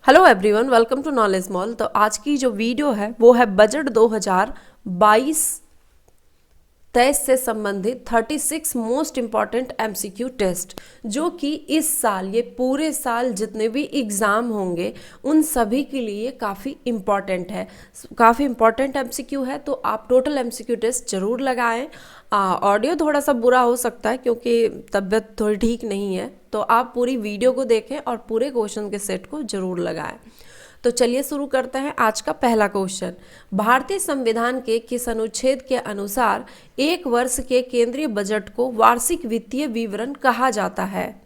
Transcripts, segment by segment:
Hello everyone, welcome to knowledge mall. तो आज की जो वीडियो है वो है बजट 2022-23 से संबंधित 36 मोस्ट इम्पॉर्टेंट एमसीक्यू टेस्ट, जो कि इस साल ये पूरे साल जितने भी एग्ज़ाम होंगे उन सभी के लिए काफ़ी इम्पॉर्टेंट है। काफ़ी इम्पॉर्टेंट एमसीक्यू है, तो आप टोटल एमसीक्यू टेस्ट ज़रूर लगाएं। ऑडियो थोड़ा सा बुरा हो सकता है क्योंकि तबीयत थोड़ी ठीक नहीं है, तो आप पूरी वीडियो को देखें और पूरे क्वेश्चन के सेट को ज़रूर लगाएं। तो चलिए शुरू करते हैं आज का पहला क्वेश्चन। भारतीय संविधान के किस अनुच्छेद के अनुसार एक वर्ष के केंद्रीय बजट को वार्षिक वित्तीय विवरण कहा जाता है?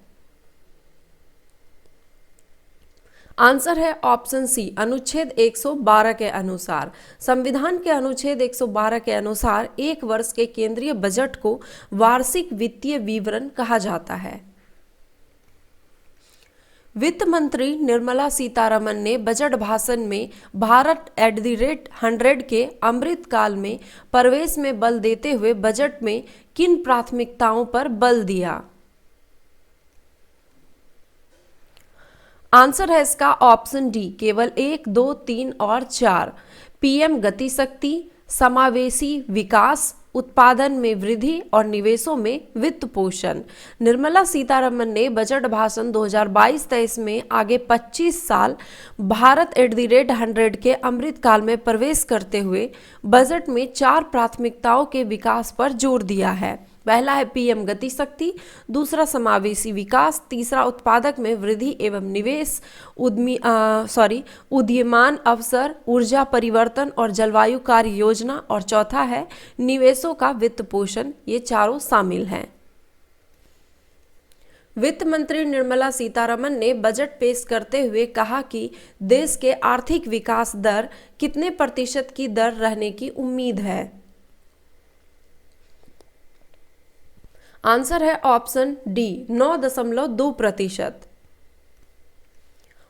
आंसर है ऑप्शन सी, अनुच्छेद 112 के अनुसार। संविधान के अनुच्छेद 112 के अनुसार एक वर्ष के केंद्रीय बजट को वार्षिक वित्तीय विवरण कहा जाता है। वित्त मंत्री निर्मला सीतारमन ने बजट भाषण में भारत @100 के अमृतकाल में प्रवेश में बल देते हुए बजट में किन प्राथमिकताओं पर बल दिया? आंसर है इसका ऑप्शन डी, केवल 1, 2, 3 और 4। पीएम गति शक्ति, समावेशी विकास, उत्पादन में वृद्धि और निवेशों में वित्त पोषण। निर्मला सीतारमन ने बजट भाषण 2022-23 में आगे 25 साल भारत @100 के अमृतकाल में प्रवेश करते हुए बजट में 4 प्राथमिकताओं के विकास पर जोर दिया है। पहला है पीएम गति शक्ति, दूसरा समावेशी विकास, तीसरा उत्पादक में वृद्धि एवं निवेश, उदीयमान अवसर, ऊर्जा परिवर्तन और जलवायु कार्य योजना, और चौथा है निवेशों का वित्त पोषण। ये चारों शामिल हैं। वित्त मंत्री निर्मला सीतारमन ने बजट पेश करते हुए कहा कि देश के आर्थिक विकास दर कितने प्रतिशत की दर रहने की उम्मीद है? आंसर है ऑप्शन डी, 9.2%।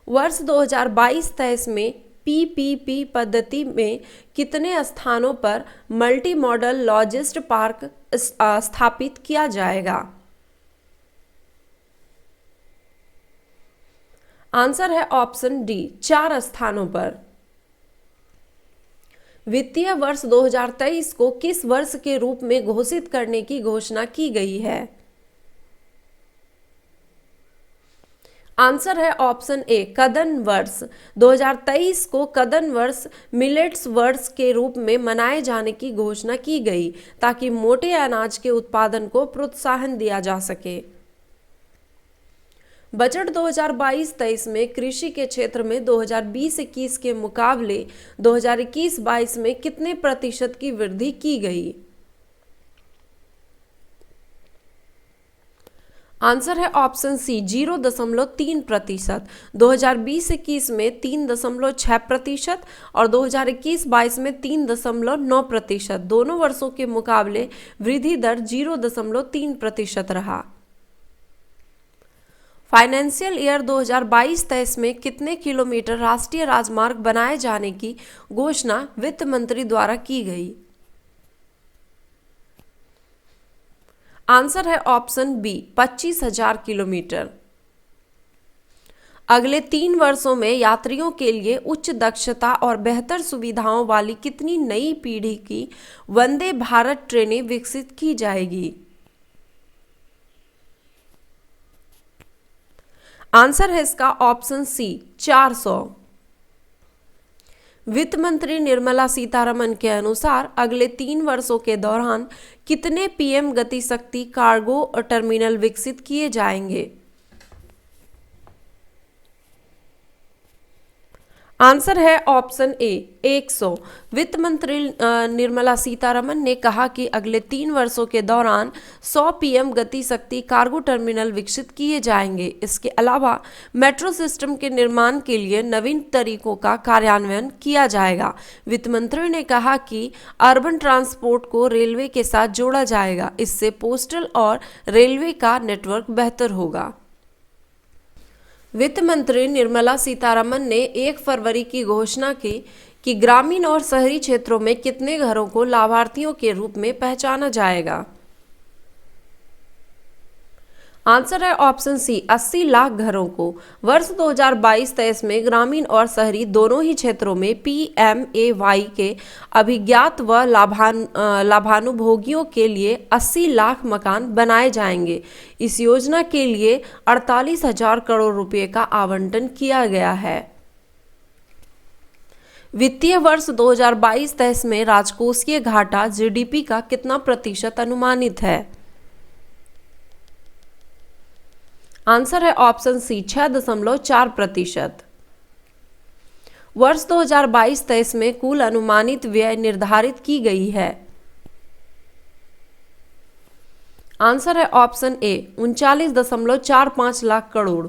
वर्ष 2022-23 में पीपीपी पद्धति में कितने स्थानों पर मल्टी मॉडल लॉजिस्ट पार्क स्थापित किया जाएगा? आंसर है ऑप्शन डी, 4 स्थानों पर। वित्तीय वर्ष 2023 को किस वर्ष के रूप में घोषित करने की घोषणा की गई है? आंसर है ऑप्शन ए, कदन वर्ष। 2023 को कदन वर्ष, मिलेट्स वर्ष के रूप में मनाए जाने की घोषणा की गई ताकि मोटे अनाज के उत्पादन को प्रोत्साहन दिया जा सके। बजट 2022-23 में कृषि के क्षेत्र में 2020-21 के मुकाबले 2021-22 में कितने प्रतिशत की वृद्धि की गई? आंसर है ऑप्शन सी, 0.3%। 2020-21 में 3.6% और 2021-22 में 3.9%। दोनों वर्षों के मुकाबले वृद्धि दर 0.3% रहा। फाइनेंशियल ईयर 2022-23 में कितने किलोमीटर राष्ट्रीय राजमार्ग बनाए जाने की घोषणा वित्त मंत्री द्वारा की गई? आंसर है ऑप्शन बी, 25,000 किलोमीटर। अगले 3 वर्षों में यात्रियों के लिए उच्च दक्षता और बेहतर सुविधाओं वाली कितनी नई पीढ़ी की वंदे भारत ट्रेनें विकसित की जाएगी? आंसर है इसका ऑप्शन सी, 400। वित्त मंत्री निर्मला सीतारमन के अनुसार अगले 3 वर्षों के दौरान कितने पीएम गति शक्ति कार्गो टर्मिनल विकसित किए जाएंगे? आंसर है ऑप्शन ए, 100। वित्त मंत्री निर्मला सीतारमन ने कहा कि अगले 3 वर्षों के दौरान 100 पीएम गति शक्ति कार्गो टर्मिनल विकसित किए जाएंगे। इसके अलावा मेट्रो सिस्टम के निर्माण के लिए नवीन तरीकों का कार्यान्वयन किया जाएगा। वित्त मंत्री ने कहा कि अर्बन ट्रांसपोर्ट को रेलवे के साथ जोड़ा जाएगा। इससे पोस्टल और रेलवे का नेटवर्क बेहतर होगा। वित्त मंत्री निर्मला सीतारमन ने 1 फरवरी की घोषणा की कि ग्रामीण और शहरी क्षेत्रों में कितने घरों को लाभार्थियों के रूप में पहचाना जाएगा। आंसर है ऑप्शन सी 80 लाख घरों को वर्ष 2022-23 में ग्रामीण और शहरी दोनों ही क्षेत्रों में PMAY के अभिज्ञात व लाभानुभोगियों के लिए 80 लाख मकान बनाए जाएंगे। इस योजना के लिए 48,000 करोड़ रुपए का आवंटन किया गया है। वित्तीय वर्ष 2022-23 में राजकोषीय घाटा GDP का कितना प्रतिशत अनुमानित है? आंसर है ऑप्शन सी 6.4%। वर्ष 2022-23 में कुल अनुमानित व्यय निर्धारित की गई है। आंसर है ऑप्शन ए 39.45 लाख करोड़।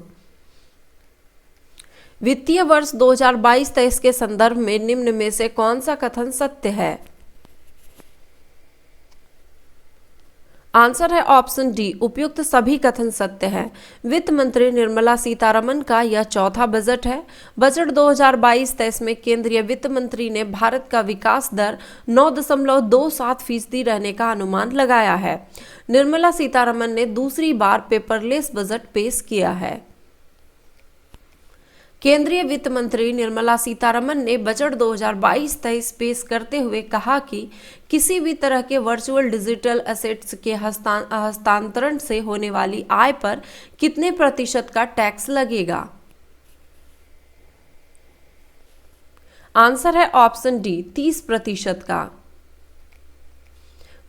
वित्तीय वर्ष 2022-23 के संदर्भ में निम्न में से कौन सा कथन सत्य है? आंसर है ऑप्शन डी उपयुक्त सभी कथन सत्य है। वित्त मंत्री निर्मला सीतारमण का यह चौथा बजट है। बजट 2022-23 में केंद्रीय वित्त मंत्री ने भारत का विकास दर 9.27% रहने का अनुमान लगाया है। निर्मला सीतारमण ने दूसरी बार पेपरलेस बजट पेश किया है। केंद्रीय वित्त मंत्री निर्मला सीतारमण ने बजट 2022-23 पेश करते हुए कहा कि किसी भी तरह के वर्चुअल डिजिटल एसेट्स के हस्तांतरण से होने वाली आय पर कितने प्रतिशत का टैक्स लगेगा? आंसर है ऑप्शन डी 30% का।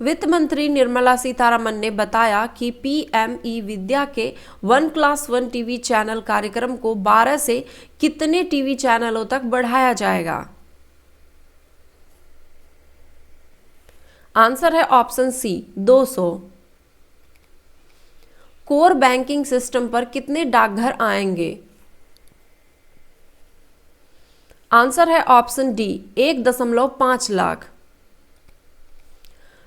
वित्त मंत्री निर्मला सीतारमण ने बताया कि PME विद्या के 1+1 टीवी चैनल कार्यक्रम को 12 से कितने टीवी चैनलों तक बढ़ाया जाएगा? आंसर है option C 200। Core banking system पर कितने डाकघर आएंगे? आंसर है ऑप्शन डी 1.5 लाख।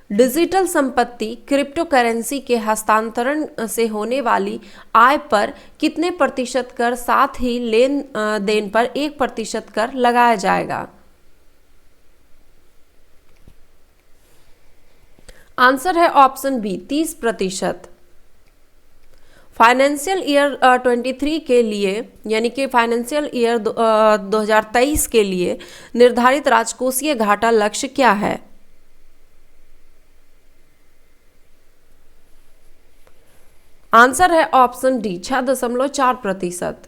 डिजिटल संपत्ति क्रिप्टो करेंसी के हस्तांतरण से होने वाली आय पर कितने प्रतिशत कर, साथ ही लेन देन पर 1% कर लगाया जाएगा? आंसर है ऑप्शन बी 30%। फाइनेंशियल ईयर 23 के लिए यानी कि फाइनेंशियल ईयर 2023 के लिए निर्धारित राजकोषीय घाटा लक्ष्य क्या है? आंसर है ऑप्शन डी 6.4%।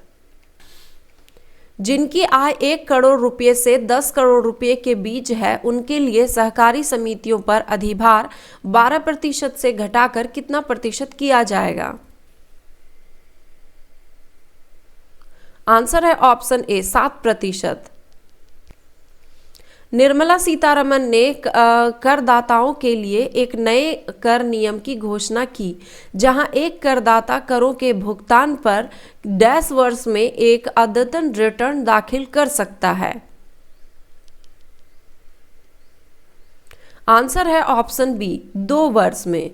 जिनकी आय 1 करोड़ रुपए से 10 करोड़ रुपए के बीच है उनके लिए सहकारी समितियों पर अधिभार 12% से घटाकर कितना प्रतिशत किया जाएगा? आंसर है ऑप्शन ए 7%। निर्मला सीतारमण ने करदाताओं के लिए एक नए कर नियम की घोषणा की, जहां एक करदाता करों के भुगतान पर डैश वर्ष में एक अद्यतन रिटर्न दाखिल कर सकता है। आंसर है ऑप्शन बी 2 वर्ष में।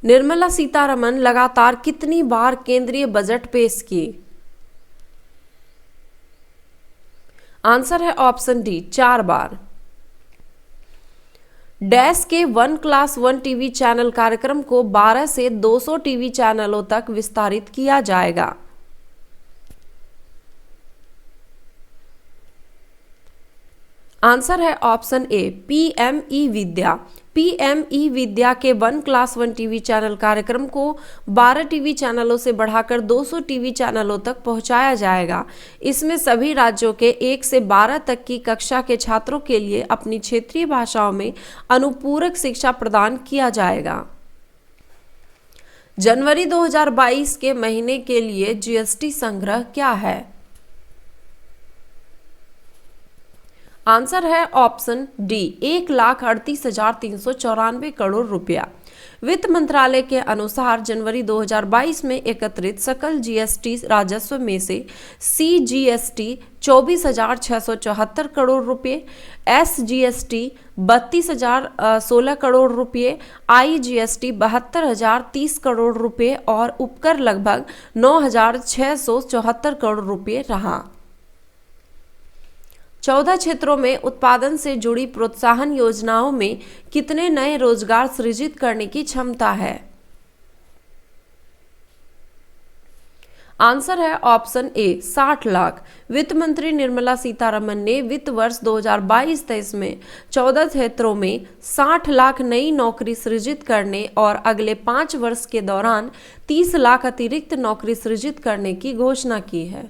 निर्मला सीतारमण लगातार कितनी बार केंद्रीय बजट पेश की? आंसर है ऑप्शन डी 4 बार। डैश के 1+1 टीवी चैनल कार्यक्रम को 12 से 200 टीवी चैनलों तक विस्तारित किया जाएगा। आंसर है ऑप्शन ए PME विद्या। PME विद्या के 1+1 टीवी चैनल कार्यक्रम को 12 टीवी चैनलों से बढ़ाकर 200 टीवी चैनलों तक पहुंचाया जाएगा। इसमें सभी राज्यों के 1 से 12 तक की कक्षा के छात्रों के लिए अपनी क्षेत्रीय भाषाओं में अनुपूरक शिक्षा प्रदान किया जाएगा। जनवरी 2022 के महीने के लिए GST संग्रह क्या है? आंसर है ऑप्शन डी 1,38,394 करोड़ रुपया। वित्त मंत्रालय के अनुसार जनवरी 2022 में एकत्रित सकल GST राजस्व में से CGST 24,674 करोड़ रुपये, SGST 32,016 करोड़ रुपये, IGST 72,030 करोड़ रुपये और उपकर लगभग 9,674 करोड़ रुपये रहा। 14 क्षेत्रों में उत्पादन से जुड़ी प्रोत्साहन योजनाओं में कितने नए रोजगार सृजित करने की क्षमता है? आंसर है ऑप्शन ए 60 लाख। वित्त मंत्री निर्मला सीतारमन ने वित्त वर्ष 2022-23 में 14 क्षेत्रों में 60 लाख नई नौकरी सृजित करने और अगले 5 वर्ष के दौरान 30 लाख अतिरिक्त नौकरी सृजित करने की घोषणा की है।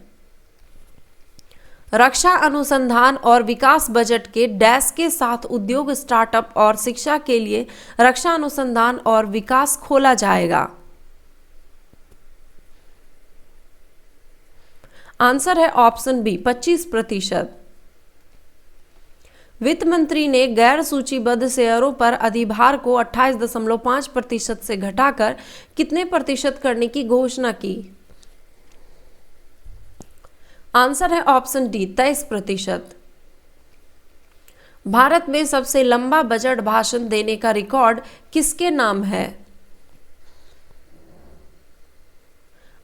रक्षा अनुसंधान और विकास बजट के डैश के साथ उद्योग, स्टार्टअप और शिक्षा के लिए रक्षा अनुसंधान और विकास खोला जाएगा। आंसर है ऑप्शन बी 25%। वित्त मंत्री ने गैर सूचीबद्ध शेयरों पर अधिभार को 28.5% से घटाकर कितने प्रतिशत करने की घोषणा की? आंसर है ऑप्शन डी 23%। भारत में सबसे लंबा बजट भाषण देने का रिकॉर्ड किसके नाम है?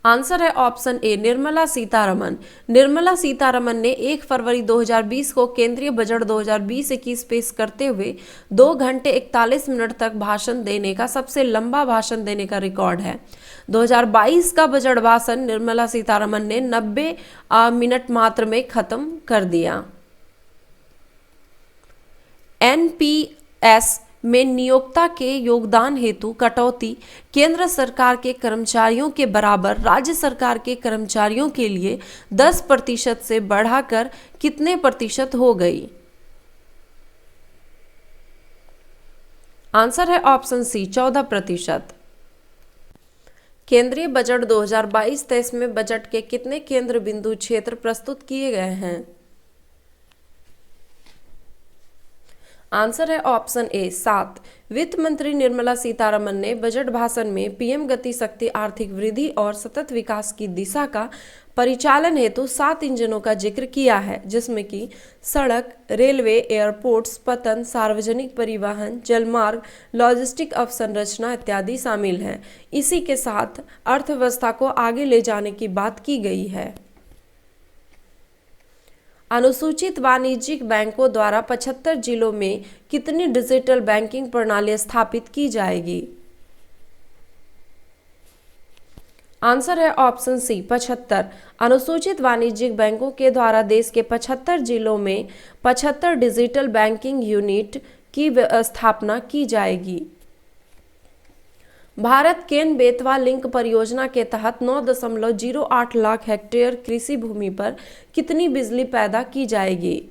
आंसर है ऑप्शन ए निर्मला सीतारमन। निर्मला सीतारमन ने 1 फरवरी 2020 को केंद्रीय बजट 2020-21 पेश करते हुए 2 घंटे 41 मिनट तक भाषण देने का सबसे लंबा भाषण देने का रिकॉर्ड है। 2022 का बजट भाषण निर्मला सीतारमन ने 90 मिनट मात्र में खत्म कर दिया। एनपीएस में नियोक्ता के योगदान हेतु कटौती केंद्र सरकार के कर्मचारियों के बराबर राज्य सरकार के कर्मचारियों के लिए 10% से बढ़ाकर कितने प्रतिशत हो गई? आंसर है ऑप्शन सी 14%। केंद्रीय बजट 2022-23 में बजट के कितने केंद्र बिंदु क्षेत्र प्रस्तुत किए गए हैं? आंसर है ऑप्शन ए 7। वित्त मंत्री निर्मला सीतारमन ने बजट भाषण में पीएम गति शक्ति, आर्थिक वृद्धि और सतत विकास की दिशा का परिचालन हेतु 7 इंजनों का जिक्र किया है, जिसमें कि सड़क, रेलवे, एयरपोर्ट्स, पतन, सार्वजनिक परिवहन, जलमार्ग, लॉजिस्टिक अवसंरचना इत्यादि शामिल हैं। इसी के साथ अर्थव्यवस्था को आगे ले जाने की बात की गई है। अनुसूचित वाणिज्यिक बैंकों द्वारा 75 जिलों में कितनी डिजिटल बैंकिंग प्रणाली स्थापित की जाएगी? आंसर है ऑप्शन सी 75। अनुसूचित वाणिज्यिक बैंकों के द्वारा देश के 75 जिलों में 75 डिजिटल बैंकिंग यूनिट की स्थापना की जाएगी। भारत केन बेतवा लिंक परियोजना के तहत 9.08 लाख हेक्टेयर कृषि भूमि पर कितनी बिजली पैदा की जाएगी?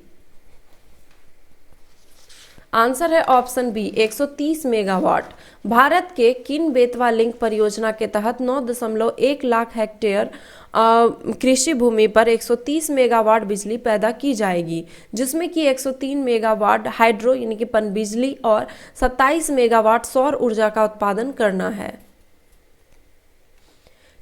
आंसर है ऑप्शन बी 130 मेगावाट। भारत के किन बेतवा लिंक परियोजना के तहत 9.1 लाख हेक्टेयर कृषि भूमि पर 130 मेगावाट बिजली पैदा की जाएगी, जिसमें कि 103 मेगावाट हाइड्रो यानी कि पनबिजली और 27 मेगावाट सौर ऊर्जा का उत्पादन करना है।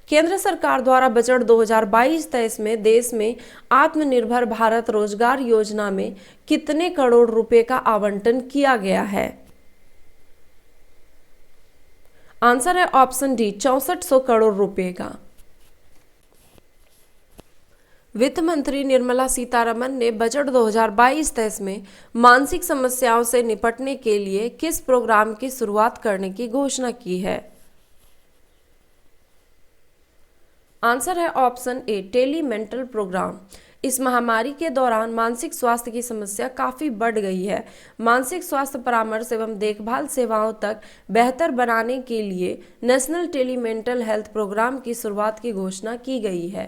केंद्र सरकार द्वारा बजट 2022-23 में देश में आत्मनिर्भर भारत रोजगार योजना में कितने करोड़ रुपए का आवंटन किया गया है? आंसर है ऑप्शन डी 6400 करोड़ रुपए का। वित्त मंत्री निर्मला सीतारमन ने बजट 2022-23 में मानसिक समस्याओं से निपटने के लिए किस प्रोग्राम की शुरुआत करने की घोषणा की है? आंसर है option A tele mental programme. इस महामारी के दौरान मानसिक स्वास्थ्य की समस्या काफ़ी बढ़ गई है। मानसिक स्वास्थ्य परामर्श एवं देखभाल सेवाओं तक बेहतर बनाने के लिए national tele mental health programme की शुरुआत की घोषणा की गई है।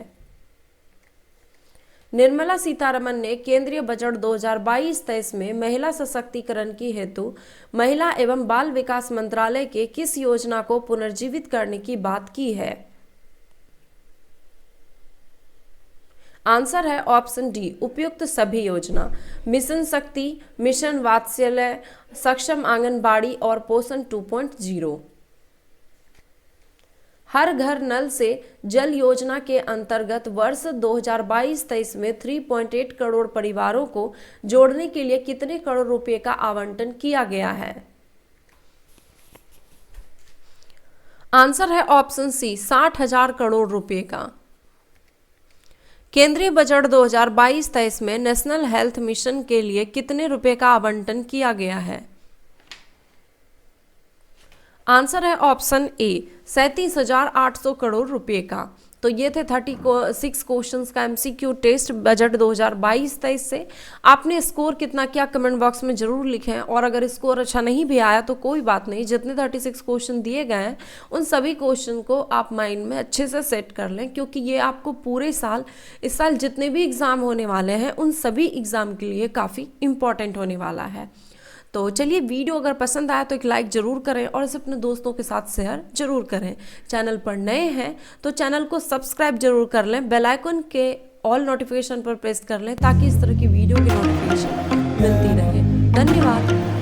निर्मला सीतारमन ने केंद्रीय बजट 2022-23 में महिला सशक्तिकरण की हेतु महिला एवं बाल विकास मंत्रालय के किस योजना को पुनर्जीवित करने की बात की है? आंसर है ऑप्शन डी उपयुक्त सभी योजना। मिशन शक्ति, मिशन वात्सल्य, सक्षम आंगनबाड़ी और पोषण 2.0। हर घर नल से जल योजना के अंतर्गत वर्ष 2022-23 में 3.8 करोड़ परिवारों को जोड़ने के लिए कितने करोड़ रुपए का आवंटन किया गया है? आंसर है ऑप्शन सी 60,000 करोड़ रुपए का। केंद्रीय बजट 2022-23 में नेशनल हेल्थ मिशन के लिए कितने रुपए का आवंटन किया गया है? आंसर है ऑप्शन ए 37,800 करोड़ रुपए का। तो ये थे 36 क्वेश्चंस का एमसीक्यू टेस्ट बजट 2022-23 से। आपने स्कोर कितना किया कमेंट बॉक्स में जरूर लिखें, और अगर स्कोर अच्छा नहीं भी आया तो कोई बात नहीं, जितने 36 क्वेश्चन दिए गए हैं उन सभी क्वेश्चन को आप माइंड में अच्छे से सेट कर लें, क्योंकि ये आपको पूरे साल, इस साल जितने भी एग्ज़ाम होने वाले हैं उन सभी एग्ज़ाम के लिए काफ़ी इंपॉर्टेंट होने वाला है। तो चलिए, वीडियो अगर पसंद आया तो एक लाइक ज़रूर करें और इसे अपने दोस्तों के साथ शेयर जरूर करें। चैनल पर नए हैं तो चैनल को सब्सक्राइब जरूर कर लें, बेल आइकन के ऑल नोटिफिकेशन पर प्रेस कर लें ताकि इस तरह की वीडियो की नोटिफिकेशन मिलती रहे। धन्यवाद।